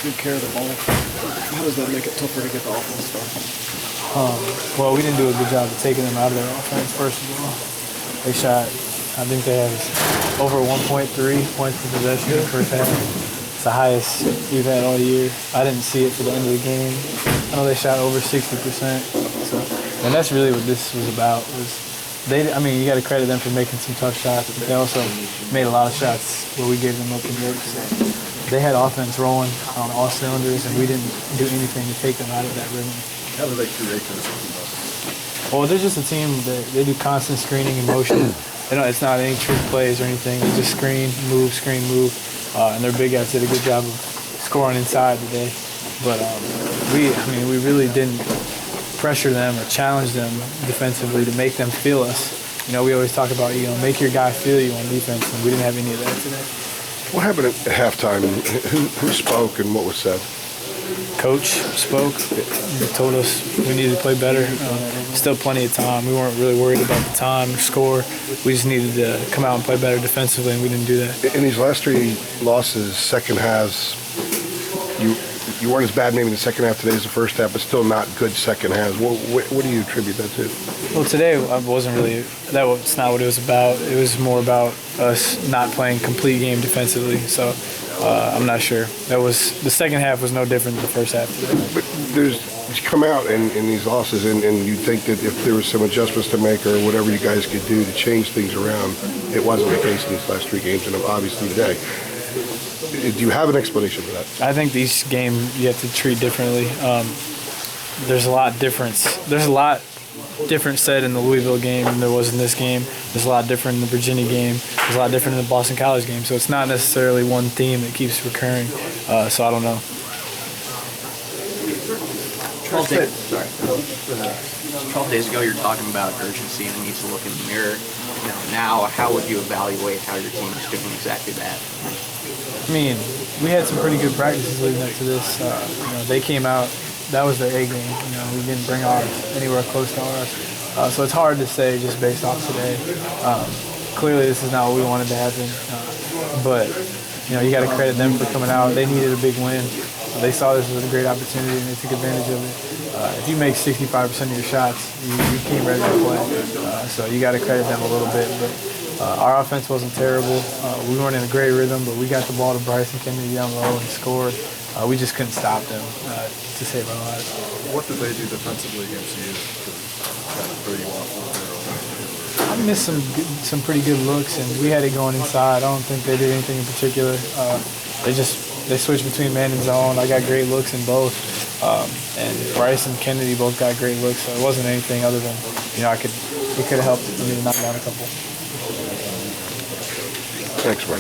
good care of the ball. How does that make it tougher to get the offense started? Well, we didn't do a good job of taking them out of their offense, first of all. They shot, I think they have over 1.3 points per possession in the first half. It's the highest we've had all year. I didn't see it for the end of the game. I know they shot over 60%. So, and that's really what this was about. I mean, you got to credit them for making some tough shots, but they also made a lot of shots where we gave them open looks. So they had offense rolling on all cylinders, and we didn't do anything to take them out of that rhythm. How do they create this? Well, they're just a team that they do constant screening and motion. It's not any trick plays or anything. They just screen, move, and their big guys did a good job of scoring inside today. But we really didn't pressure them or challenge them defensively to make them feel us. We always talk about, make your guy feel you on defense, and we didn't have any of that today. What happened at halftime? Who spoke and what was said? Coach spoke. He told us we needed to play better. Still plenty of time. We weren't really worried about the time or score. We just needed to come out and play better defensively, and we didn't do that. In these last three losses, second halves, you weren't as bad maybe in the second half today as the first half, but still not good second halves. What do you attribute that to? Well, today wasn't really – that's not what it was about. It was more about us not playing complete game defensively. So I'm not sure. The second half was no different than the first half today. But you come out in these losses, and you think that if there was some adjustments to make or whatever you guys could do to change things around, it wasn't the case in these last three games, and obviously today. Do you have an explanation for that? I think these games you have to treat differently. There's a lot different said in the Louisville game than there was in this game. There's a lot different in the Virginia game. There's a lot different in the Boston College game. So it's not necessarily one theme that keeps recurring. So I don't know. 12 days ago, you're talking about urgency and it needs to look in the mirror. Now, how would you evaluate how your team is doing exactly that? I mean, we had some pretty good practices leading up to this. They came out. That was their A game. We didn't bring ours anywhere close to ours. So it's hard to say just based off today. Clearly, this is not what we wanted to happen. But you got to credit them for coming out. They needed a big win. They saw this as a great opportunity, and they took advantage of it. If you make 65% of your shots, you came ready to play. So you got to credit them a little bit. But our offense wasn't terrible. We weren't in a great rhythm, but we got the ball to Bryson Kennedy down low and scored. We just couldn't stop them to save our lives. What did they do defensively against you to kind of throw you off a little bit? I missed some pretty good looks, and we had it going inside. I don't think they did anything in particular. They switched between man and zone. I got great looks in both, and Bryce and Kennedy both got great looks. So it wasn't anything other than it could have helped me to knock down a couple. Thanks, Mike.